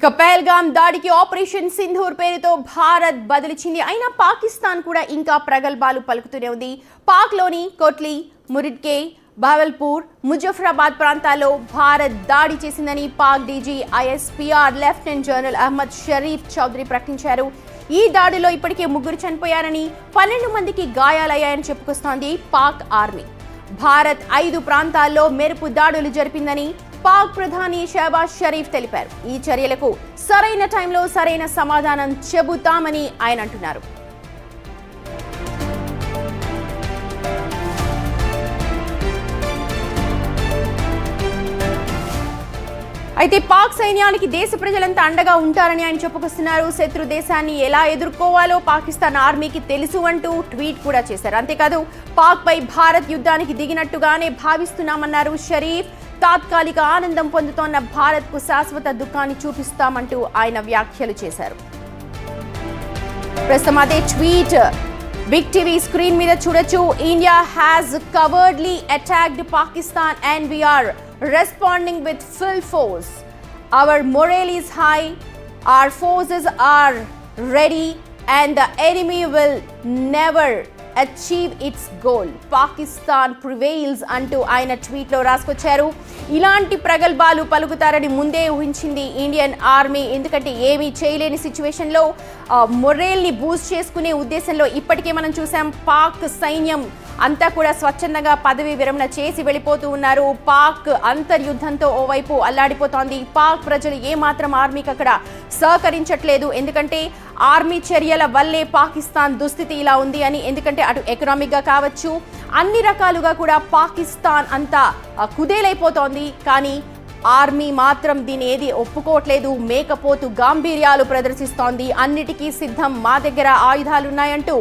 ఇక పహల్గామ్ దాడికి ఆపరేషన్ సింధూర్ పేరుతో భారత్ బదిలిచింది. అయినా పాకిస్తాన్ కూడా ఇంకా ప్రగల్భాలు పలుకుతూనే ఉంది. పాక్లోని కోట్లీ, మురిడ్కే, బావల్పూర్, ముజఫరాబాద్ ప్రాంతాల్లో భారత్ దాడి చేసిందని Pak DG ISPR lieutenant general Ahmed Sharif Chaudhry ప్రకటించారు. ఈ దాడిలో ఇప్పటికే 3 చనిపోయారని, 12 మందికి గాయాలయ్యాయని చెప్పుకొస్తోంది పాక్ ఆర్మీ. భారత్ 5 ప్రాంతాల్లో మెరుపు దాడులు జరిపిందని పాక్ ప్రధాని షహబాజ్ షరీఫ్ తెలిపారు. ఈ చర్యలకు సరైన టైంలో సరైన సమాధానం చెబుతామని ఆయన అంటున్నారు. అయితే పాక్ సైన్యానికి దేశ ప్రజలంతా అండగా ఉంటారని ఆయన చెప్పుకొస్తున్నారు. శత్రు దేశాన్ని ఎలా ఎదుర్కోవాలో పాకిస్తాన్ ఆర్మీకి తెలుసు అంటూ ట్వీట్ కూడా చేశారు. అంతేకాదు పాక్ పై భారత్ యుద్ధానికి దిగినట్టుగానే భావిస్తున్నామన్నారు షరీఫ్. తాత్కాలిక ఆనందం పొందుతోన్న భారత్ కు శాశ్వత దుఃఖాన్ని చూపిస్తామంటూ ఆయన వ్యాఖ్యలు చేశారు. ప్రస్తుతం అదే ట్వీట్ బిగ్ టీవీ స్క్రీన్ మీద చూడొచ్చు. India has covertly attacked Pakistan and we are responding with full force. Our morale is high, our forces are ready and the enemy will never achieve its goal. Pakistan prevails అంటూ ఆయన ట్వీట్లో రాసుకొచ్చారు. ఇలాంటి ప్రగల్భాలు పలుకుతారని ముందే ఊహించింది Indian army. ఎందుకంటే ఏమీ చేయలేని సిచ్యువేషన్లో మొరేల్ని బూస్ట్ చేసుకునే ఉద్దేశంలో ఇప్పటికే మనం చూసాం పాక్ సైన్యం అంతా కూడా స్వచ్ఛందంగా పదవి విరమణ చేసి వెళ్ళిపోతూ ఉన్నారు. పాక్ అంతర్యుద్ధంతో ఓవైపు అల్లాడిపోతోంది. పాక్ ప్రజలు ఏమాత్రం ఆర్మీకి అక్కడ సహకరించట్లేదు. ఎందుకంటే ఆర్మీ చర్యల వల్లే పాకిస్తాన్ దుస్థితి ఇలా ఉంది అని. ఎందుకంటే అటు ఎకనామిక్గా కావచ్చు, అన్ని రకాలుగా కూడా పాకిస్తాన్ అంతా కుదేలైపోతోంది. కానీ ఆర్మీ మాత్రం దీని ఏది ఒప్పుకోవట్లేదు. మేకపోతు గాంభీర్యాలు ప్రదర్శిస్తోంది. అన్నిటికీ సిద్ధం, మా దగ్గర ఆయుధాలున్నాయంటూ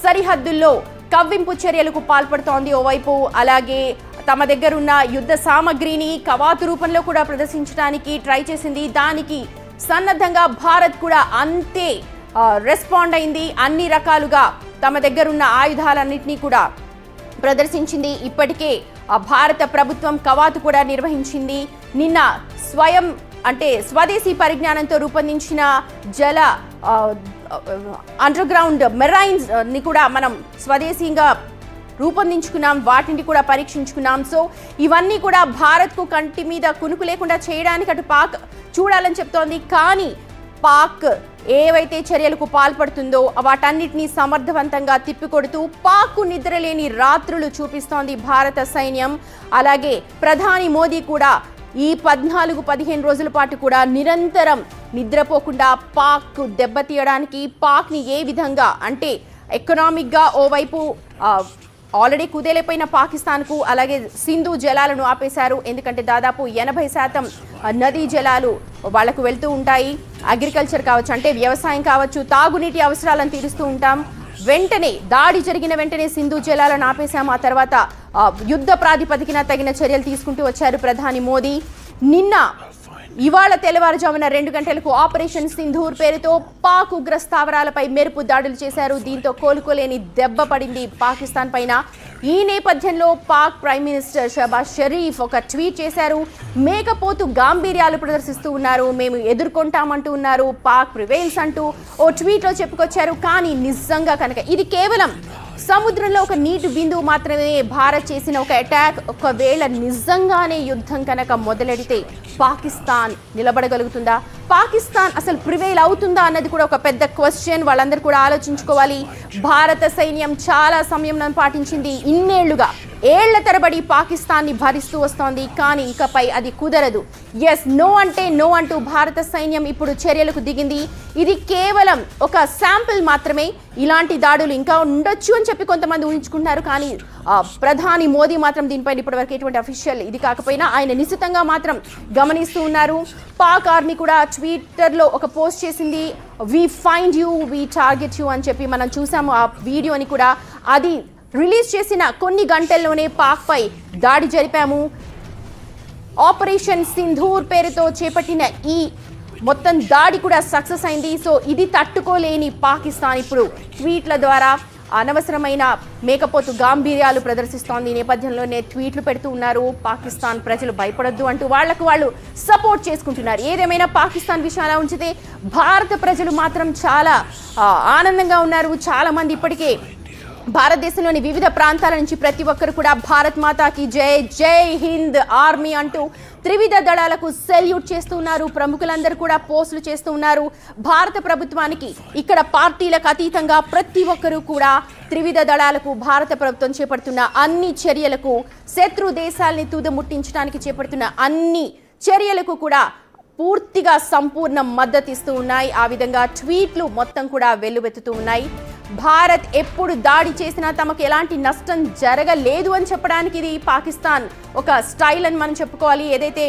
సరిహద్దుల్లో కవ్వింపు చర్యలకు పాల్పడుతోంది ఓవైపు. అలాగే తమ దగ్గరున్న యుద్ధ సామగ్రిని కవాతు రూపంలో కూడా ప్రదర్శించడానికి ట్రై చేసింది. దానికి సన్నద్ధంగా భారత్ కూడా అంతే రెస్పాండ్ అయింది. అన్ని రకాలుగా తమ దగ్గరున్న ఆయుధాలన్నింటినీ కూడా ప్రదర్శించింది. ఇప్పటికే భారత ప్రభుత్వం కవాతు కూడా నిర్వహించింది. నిన్న స్వదేశీ పరిజ్ఞానంతో రూపొందించిన జల అండర్ గ్రౌండ్ మెరైన్స్ ని కూడా మనం స్వదేశీయంగా రూపొందించుకున్నాం. వాటిని కూడా పరీక్షించుకున్నాం. సో ఇవన్నీ కూడా భారత్కు కంటి మీద కునుకు లేకుండా చేయడానికి అటు పాక్ చూడాలని చెప్తోంది. కానీ పాక్ ఏవైతే చర్యలకు పాల్పడుతుందో వాటన్నిటినీ సమర్థవంతంగా తిప్పికొడుతూ పాక్కు నిద్రలేని రాత్రులు చూపిస్తోంది భారత సైన్యం. అలాగే ప్రధాని మోదీ కూడా ఈ 14-15 రోజుల పాటు కూడా నిరంతరం నిద్రపోకుండా పాక్ దెబ్బతీయడానికి, పాక్ని ఏ విధంగా అంటే ఎకనామిక్గా ఓవైపు ఆల్రెడీ కుదేలైపోయిన పాకిస్తాన్కు అలాగే సింధు జలాలను ఆపేశారు. ఎందుకంటే దాదాపు 80% నదీ జలాలు వాళ్లకు వెళ్తూ ఉంటాయి. అగ్రికల్చర్ కావచ్చు, అంటే వ్యవసాయం కావచ్చు, తాగునీటి అవసరాలను తీరుస్తూ ఉంటాం. వెంటనే దాడి జరిగిన వెంటనే సింధు జలాలను ఆపేశాం. ఆ తర్వాత యుద్ధ ప్రాతిపదికన తగిన చర్యలు తీసుకుంటూ వచ్చారు ప్రధాని మోదీ. ఇవాళ తెల్లవారుజామున 2 గంటలకు ఆపరేషన్ సింధూర్ పేరుతో పాక్ ఉగ్ర స్థావరాలపై మెరుపు దాడులు చేశారు. దీంతో కోలుకోలేని దెబ్బ పడింది పాకిస్తాన్ పైన. ఈ నేపథ్యంలో పాక్ ప్రైమ్ మినిస్టర్ షహబాజ్ షరీఫ్ ఒక ట్వీట్ చేశారు. మేకపోతు గాంభీర్యాలు ప్రదర్శిస్తూ ఉన్నారు, మేము ఎదుర్కొంటామంటూ ఉన్నారు, పాక్ ప్రివైల్స్ అంటూ ఓ ట్వీట్లో చెప్పుకొచ్చారు. కానీ నిజంగా కనుక ఇది కేవలం సముద్రంలో ఒక నీటి బిందువు మాత్రమే భారత్ చేసిన ఒక అటాక్. ఒకవేళ నిజంగానే యుద్ధం కనుక మొదలెడితే పాకిస్తాన్ నిలబడగలుగుతుందా? పాకిస్తాన్ అసలు ప్రివైల్ అవుతుందా అన్నది కూడా ఒక పెద్ద క్వశ్చన్. వాళ్ళందరూ కూడా ఆలోచించుకోవాలి. భారత సైన్యం చాలా సమయం పాటించింది. ఇన్నేళ్లుగా ఏళ్ల తరబడి పాకిస్తాన్ని భరిస్తూ వస్తోంది. కానీ ఇకపై అది కుదరదు. ఎస్, నో అంటే నో అంటూ భారత సైన్యం ఇప్పుడు చర్యలకు దిగింది. ఇది కేవలం ఒక శాంపిల్ మాత్రమే. ఇలాంటి దాడులు ఇంకా ఉండొచ్చు అని చెప్పి కొంతమంది ఊహించుకుంటున్నారు. కానీ ప్రధాని మోదీ మాత్రం దీనిపైన ఇప్పటివరకు ఎటువంటి అఫీషియల్ ఇది కాకపోయినా ఆయన నిశితంగా మాత్రం గమనిస్తూ ఉన్నారు. పాక్ ఆర్మీ కూడా ట్విట్టర్లో ఒక పోస్ట్ చేసింది. We find you, we target you అని చెప్పి మనం చూసాము ఆ వీడియోని కూడా. అది రిలీజ్ చేసిన కొన్ని గంటల్లోనే పాక్ పై దాడి జరిపాము. ఆపరేషన్ సింధూర్ పేరుతో చేపట్టిన ఈ మొత్తం దాడి కూడా సక్సెస్ అయింది. సో ఇది తట్టుకోలేని పాకిస్తాన్ ఇప్పుడు ట్వీట్ల ద్వారా అనవసరమైన మేకపోతు గాంభీర్యాలు ప్రదర్శిస్తోంది. ఈ నేపథ్యంలోనే ట్వీట్లు పెడుతూ ఉన్నారు. పాకిస్తాన్ ప్రజలు భయపడొద్దు అంటూ వాళ్లకు వాళ్ళు సపోర్ట్ చేసుకుంటున్నారు. ఏదేమైనా పాకిస్తాన్ విషయాల ఉంచితే భారత ప్రజలు మాత్రం చాలా ఆనందంగా ఉన్నారు. చాలా మంది ఇప్పటికే భారతదేశంలోని వివిధ ప్రాంతాల నుంచి ప్రతి ఒక్కరు కూడా భారత్ మాతాకి జై, జై హింద్ ఆర్మీ అంటూ త్రివిధ దళాలకు సెల్యూట్ చేస్తూ ఉన్నారు. ప్రముఖులందరూ కూడా పోస్టులు చేస్తూ ఉన్నారు. భారత ప్రభుత్వానికి ఇక్కడ పార్టీలకు అతీతంగా ప్రతి ఒక్కరూ కూడా త్రివిధ దళాలకు భారత ప్రభుత్వం చేపడుతున్న అన్ని చర్యలకు, శత్రు దేశాలని తుదముట్టించడానికి చేపడుతున్న అన్ని చర్యలకు కూడా పూర్తిగా సంపూర్ణ మద్దతు ఇస్తూ ఉన్నాయి. ఆ విధంగా ట్వీట్లు మొత్తం కూడా వెల్లువెత్తుతూ ఉన్నాయి. భారత్ ఎప్పుడు దాడి చేసినా తమకు ఎలాంటి నష్టం జరగలేదు అని చెప్పడానికి ఇది పాకిస్తాన్ ఒక స్టైల్ అని మనం చెప్పుకోవాలి. ఏదైతే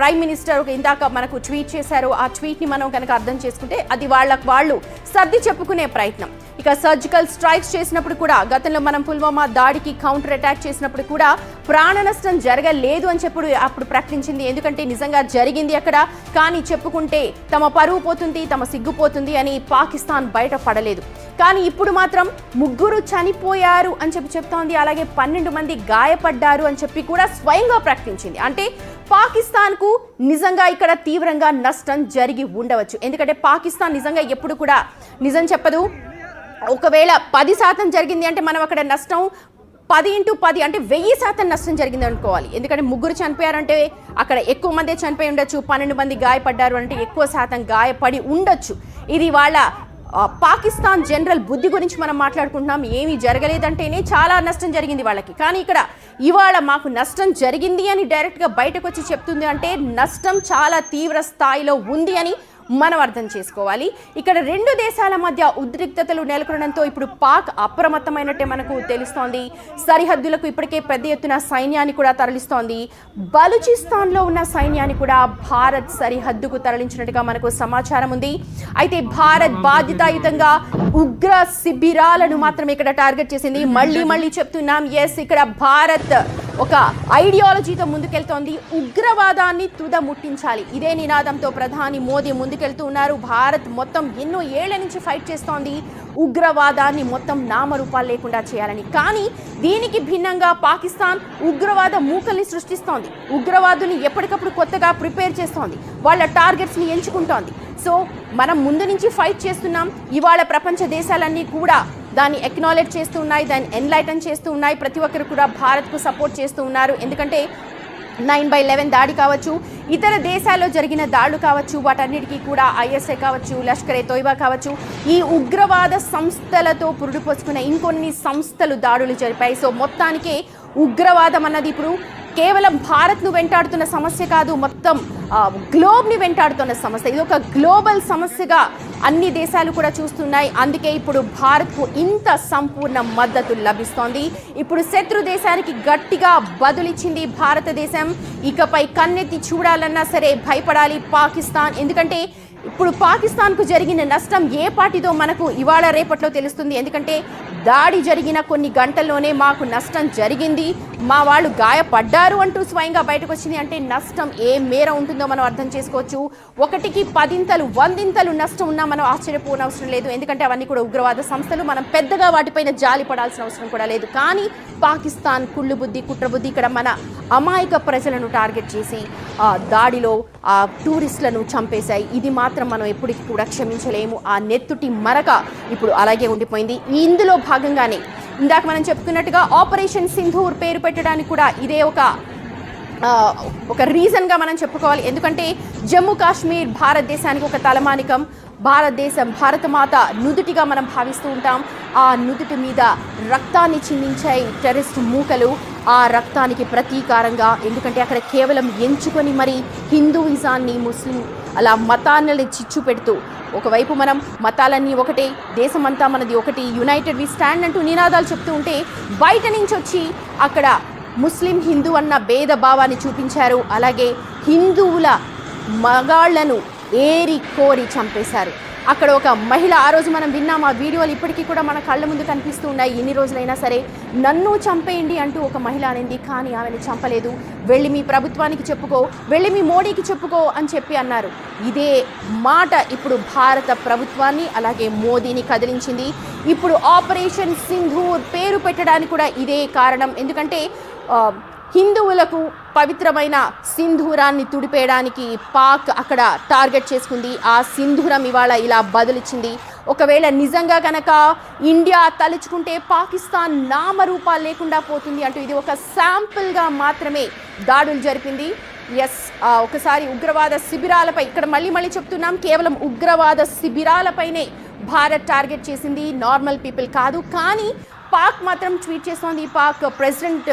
ప్రైమ్ మినిస్టర్ ఇందాక మనకు ట్వీట్ చేశారో ఆ ట్వీట్ని మనం కనుక అర్థం చేసుకుంటే అది వాళ్ళు సర్ది చెప్పుకునే ప్రయత్నం. ఇక సర్జికల్ స్ట్రైక్స్ చేసినప్పుడు కూడా గతంలో మనం పుల్వామా దాడికి కౌంటర్ అటాక్ చేసినప్పుడు కూడా ప్రాణ నష్టం జరగలేదు అని అప్పుడు ప్రకటించింది. ఎందుకంటే నిజంగా జరిగింది అక్కడ, కానీ చెప్పుకుంటే తమ పరువు పోతుంది, తమ సిగ్గుపోతుంది అని పాకిస్తాన్ బయట పడలేదు. కానీ ఇప్పుడు మాత్రం 3 చనిపోయారు అని చెప్తోంది. అలాగే 12 మంది గాయపడ్డారు అని చెప్పి కూడా స్వయంగా ప్రకటించింది. అంటే పాకిస్తాన్కు నిజంగా ఇక్కడ తీవ్రంగా నష్టం జరిగి ఉండవచ్చు. ఎందుకంటే పాకిస్తాన్ నిజంగా ఎప్పుడు కూడా నిజం చెప్పదు. ఒకవేళ 10% జరిగింది అంటే మనం అక్కడ నష్టం 10x10 అంటే 1000% నష్టం జరిగింది అనుకోవాలి. ఎందుకంటే 3 చనిపోయారంటే అక్కడ ఎక్కువ మందే చనిపోయి ఉండొచ్చు, 12 మంది గాయపడ్డారు అంటే ఎక్కువ శాతం గాయపడి ఉండొచ్చు. ఇది వాళ్ళ పాకిస్తాన్ జనరల్ బుద్ధి గురించి మనం మాట్లాడుకుంటున్నాం. ఏమీ జరగలేదంటేనే చాలా నష్టం జరిగింది వాళ్ళకి. కానీ ఇక్కడ ఇవాళ మాకు నష్టం జరిగింది అని డైరెక్ట్గా బయటకు వచ్చి చెప్తుంది అంటే నష్టం చాలా తీవ్ర స్థాయిలో ఉంది అని మనం అర్థం చేసుకోవాలి. ఇక్కడ 2 దేశాల మధ్య ఉద్రిక్తతలు నెలకొనడంతో ఇప్పుడు పాక్ అప్రమత్తమైనట్టే మనకు తెలుస్తోంది. సరిహద్దులకు ఇప్పటికే పెద్ద ఎత్తున సైన్యాన్ని కూడా తరలిస్తోంది. బలూచిస్తాన్లో ఉన్న సైన్యాన్ని కూడా భారత్ సరిహద్దుకు తరలించినట్టుగా మనకు సమాచారం ఉంది. అయితే భారత్ బాధ్యతాయుతంగా ఉగ్ర శిబిరాలను మాత్రం ఇక్కడ టార్గెట్ చేసింది. మళ్ళీ చెప్తున్నాం, ఎస్, ఇక్కడ భారత్ ఒక ఐడియాలజీతో ముందుకెళ్తోంది. ఉగ్రవాదాన్ని తుదముట్టించాలి, ఇదే నినాదంతో ప్రధాని మోదీ ముందుకెళ్తూ ఉన్నారు. భారత్ మొత్తం ఎన్నో ఏళ్ల నుంచి ఫైట్ చేస్తోంది ఉగ్రవాదాన్ని మొత్తం నామరూపాలు లేకుండా చేయాలని. కానీ దీనికి భిన్నంగా పాకిస్తాన్ ఉగ్రవాద మూకల్ని సృష్టిస్తోంది. ఉగ్రవాదుని ఎప్పటికప్పుడు కొత్తగా ప్రిపేర్ చేస్తోంది, వాళ్ళ టార్గెట్స్ని ఎంచుకుంటోంది. సో మనం ముందు నుంచి ఫైట్ చేస్తున్నాం. ఇవాళ ప్రపంచ దేశాలన్నీ కూడా దాన్ని ఎక్నాలెడ్జ్ చేస్తూ ఉన్నాయి, దాన్ని ఎన్లైటన్ చేస్తూ ఉన్నాయి. ప్రతి ఒక్కరు కూడా భారత్కు సపోర్ట్ చేస్తూ ఉన్నారు. ఎందుకంటే 9/11 దాడి కావచ్చు, ఇతర దేశాల్లో జరిగిన దాడులు కావచ్చు, వాటన్నిటికీ కూడా ఐఎస్ఐ కావచ్చు, లష్కరే తోయిబా కావచ్చు, ఈ ఉగ్రవాద సంస్థలతో పురుడు పోసుకున్న ఇంకొన్ని సంస్థలు దాడులు జరిపాయి. సో మొత్తానికే ఉగ్రవాదం అన్నది ఇప్పుడు కేవలం భారత్ను వెంటాడుతున్న సమస్య కాదు, మొత్తం గ్లోబ్ని వెంటాడుతున్న సమస్య. ఇది ఒక గ్లోబల్ సమస్యగా అన్ని దేశాలు కూడా చూస్తున్నాయి. అందుకే ఇప్పుడు భారత్కు ఇంత సంపూర్ణ మద్దతు లభిస్తోంది. ఇప్పుడు శత్రు దేశానికి గట్టిగా బదులిచ్చింది భారతదేశం. ఇకపై కన్నెత్తి చూడాలన్నా సరే భయపడాలి పాకిస్తాన్. ఎందుకంటే ఇప్పుడు పాకిస్తాన్కు జరిగిన నష్టం ఏ పాటిదో మనకు ఇవాళ రేపట్లో తెలుస్తుంది. ఎందుకంటే దాడి జరిగిన కొన్ని గంటల్లోనే మాకు నష్టం జరిగింది, మా వాళ్ళు గాయపడ్డారు అంటూ స్వయంగా బయటకు వచ్చింది. అంటే నష్టం ఏ మేర ఉంటుందో మనం అర్థం చేసుకోవచ్చు. 1కి 10 100 నష్టం ఉన్నా మనం ఆశ్చర్యపోనవసరం లేదు. ఎందుకంటే అవన్నీ కూడా ఉగ్రవాద సంస్థలు, మనం పెద్దగా వాటిపైన జాలి పడాల్సిన అవసరం కూడా లేదు. కానీ పాకిస్తాన్ కుళ్ళుబుద్ధి, కుట్రబుద్ధి ఇక్కడ మన అమాయక ప్రజలను టార్గెట్ చేసి దాడిలో టూరిస్టులను చంపేశాయి. ఇది మాత్రం మనం ఎప్పటికీ కూడా క్షమించలేము. ఆ నెత్తుటి మరక ఇప్పుడు అలాగే ఉండిపోయింది. ఇందులో భాగంగానే ఇందాక మనం చెప్పుకున్నట్టుగా ఆపరేషన్ సింధూర్ పేరు పెట్టడానికి కూడా ఇదే ఒక రీజన్గా మనం చెప్పుకోవాలి. ఎందుకంటే జమ్మూ కాశ్మీర్ భారతదేశానికి ఒక తలమానికం. భారతమాత నుదుటిగా మనం భావిస్తూ ఉంటాం. ఆ నుదుటి మీద రక్తాన్ని చిందించాయి టెర్రరిస్ట్ మూకలు. ఆ రక్తానికి ప్రతీకారంగా, ఎందుకంటే అక్కడ కేవలం ఎంచుకొని మరి హిందూయిజాన్ని, ముస్లిం అలా మతాన్ని చిచ్చు పెడుతూ, ఒకవైపు మనం మతాలన్నీ ఒకటే, దేశమంతా మనది ఒకటి, యునైటెడ్ వి స్టాండ్ అంటూ నినాదాలు చెప్తూ ఉంటే బయట నుంచి వచ్చి అక్కడ ముస్లిం హిందూ అన్న భేదభావాన్ని చూపించారు. అలాగే హిందువుల మగాళ్లను ఏరి కోరి చంపేశారు. అక్కడ ఒక మహిళ ఆ రోజు మనం విన్నాం, ఆ వీడియోలు ఇప్పటికీ కూడా మన కళ్ళ ముందు కనిపిస్తూ ఉన్నాయి. ఎన్ని రోజులైనా సరే నన్ను చంపేయండి అంటూ ఒక మహిళ అనింది. కానీ ఆమెను చంపలేదు. వెళ్ళి మీ ప్రభుత్వానికి చెప్పుకో, వెళ్ళి మీ మోడీకి చెప్పుకో అని చెప్పి అన్నారు. ఇదే మాట ఇప్పుడు భారత ప్రభుత్వాన్ని అలాగే మోదీని కదిలించింది. ఇప్పుడు ఆపరేషన్ సింధూర్ పేరు పెట్టడానికి కూడా ఇదే కారణం. ఎందుకంటే హిందువులకు పవిత్రమైన సింధూరాన్ని తుడిపేయడానికి పాక్ అక్కడ టార్గెట్ చేసుకుంది. ఆ సింధూరం ఇవాళ ఇలా బదులిచ్చింది. ఒకవేళ నిజంగా కనుక ఇండియా తలుచుకుంటే పాకిస్తాన్ నామరూపాలు లేకుండా పోతుంది అంటూ ఇది ఒక శాంపుల్గా మాత్రమే దాడులు జరిపింది. ఎస్, ఒకసారి ఉగ్రవాద శిబిరాలపై, ఇక్కడ మళ్ళీ చెప్తున్నాం, కేవలం ఉగ్రవాద శిబిరాలపైనే భారత్ టార్గెట్ చేసింది, నార్మల్ పీపుల్ కాదు. కానీ పాక్ మాత్రం ట్వీట్ చేస్తోంది. Pak president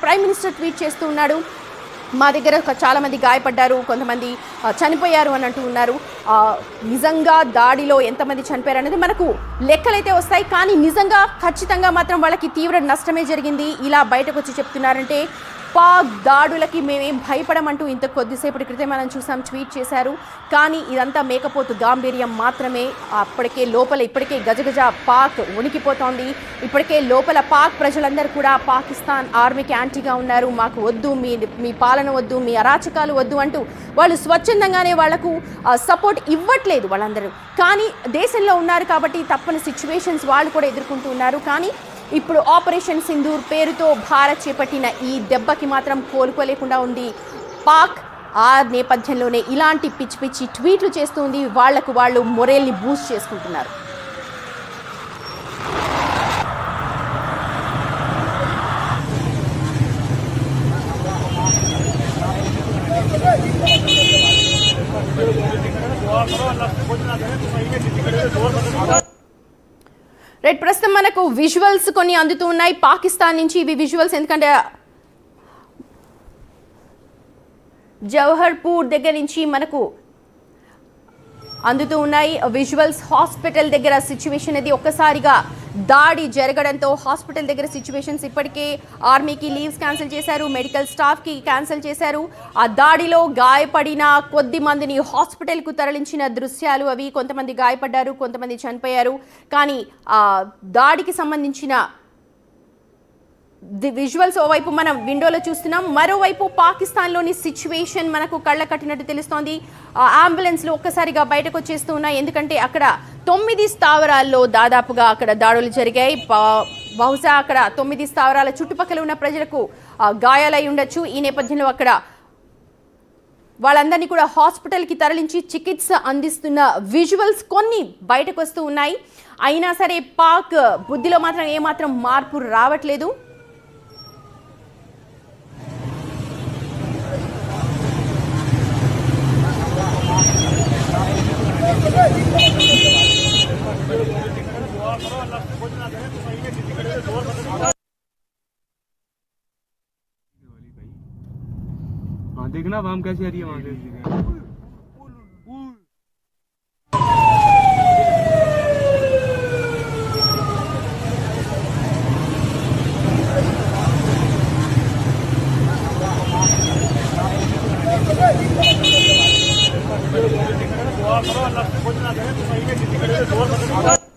prime minister tweet చేస్తూ ఉన్నాడు, మా దగ్గర చాలామంది గాయపడ్డారు, కొంతమంది చనిపోయారు అని అంటూ ఉన్నారు. నిజంగా దాడిలో ఎంతమంది చనిపోయారు అనేది మనకు లెక్కలైతే వస్తాయి, కానీ నిజంగా ఖచ్చితంగా మాత్రం వాళ్ళకి తీవ్ర నష్టమే జరిగింది. ఇలా బయటకు వచ్చి చెప్తున్నారంటే పాక్ దాడులకి మేమేం భయపడమంటూ ఇంత కొద్దిసేపటి క్రితం మనం చూసాం, ట్వీట్ చేశారు. కానీ ఇదంతా మేకపోతు గాంభీర్యం మాత్రమే. ఇప్పటికే గజగజ పాక్ ఉనికిపోతోంది. ఇప్పటికే లోపల పాక్ ప్రజలందరూ కూడా పాకిస్తాన్ ఆర్మీకి యాంటీగా ఉన్నారు. మాకు వద్దు, మీ పాలన వద్దు, మీ అరాచకాలు వద్దు అంటూ వాళ్ళు స్వచ్ఛందంగానే వాళ్లకు సపోర్ట్ ఇవ్వట్లేదు వాళ్ళందరూ. కానీ దేశంలో ఉన్నారు కాబట్టి తప్పని సిచ్యువేషన్స్ వాళ్ళు కూడా ఎదుర్కొంటూ ఉన్నారు. కానీ ఇప్పుడు ఆపరేషన్ సింధూర్ పేరుతో భారత్ చేపట్టిన ఈ దెబ్బకి మాత్రం కోలుకోలేకుండా ఉంది పాక్. ఆ నేపథ్యంలోనే ఇలాంటి పిచ్చి ట్వీట్లు చేస్తుంది. వాళ్ళు మొరేల్ని బూస్ట్ చేసుకుంటున్నారు. రైట్, ప్రస్తుతం మనకు విజువల్స్ కొన్ని అందుతూ ఉన్నాయి పాకిస్తాన్ నుంచి. ఇవి విజువల్స్ ఎందుకంటే జవహర్పూర్ దగ్గర నుంచి మనకు అందుతూ ఉన్నాయి విజువల్స్. హాస్పిటల్ దగ్గర సిచ్యువేషన్ అది ఒక్కసారిగా దాడి జరగడంతో హాస్పిటల్ దగ్గర సిచ్యువేషన్స్ ఇప్పటికే ఆర్మీకి లీవ్స్ క్యాన్సిల్ చేశారు, మెడికల్ స్టాఫ్కి క్యాన్సిల్ చేశారు. ఆ దాడిలో గాయపడిన కొద్ది మందిని హాస్పిటల్కు తరలించిన దృశ్యాలు అవి. కొంతమంది గాయపడ్డారు, కొంతమంది చనిపోయారు. కానీ ఆ దాడికి సంబంధించిన విజువల్స్ ఓవైపు మనం విండోలో చూస్తున్నాం, మరోవైపు పాకిస్తాన్లోని సిచ్యువేషన్ మనకు కళ్ళ కట్టినట్టు తెలుస్తోంది. అంబులెన్స్లు ఒక్కసారిగా బయటకు వచ్చేస్తూ ఉన్నాయి. ఎందుకంటే అక్కడ 9 స్థావరాల్లో దాదాపుగా అక్కడ దాడులు జరిగాయి. బహుశా అక్కడ 9 స్థావరాల చుట్టుపక్కల ఉన్న ప్రజలకు గాయాలై ఉండొచ్చు. ఈ నేపథ్యంలో అక్కడ వాళ్ళందరినీ కూడా హాస్పిటల్కి తరలించి చికిత్స అందిస్తున్న విజువల్స్ కొన్ని బయటకు వస్తూ ఉన్నాయి. అయినా సరే పాక్ బుద్ధిలో మాత్రం ఏమాత్రం మార్పు రావట్లేదు. हाँ देखना वाम कैसी आ रही है वहां से। अल्लाह से कुछ ना करे तो सही में किसी के लिए जोर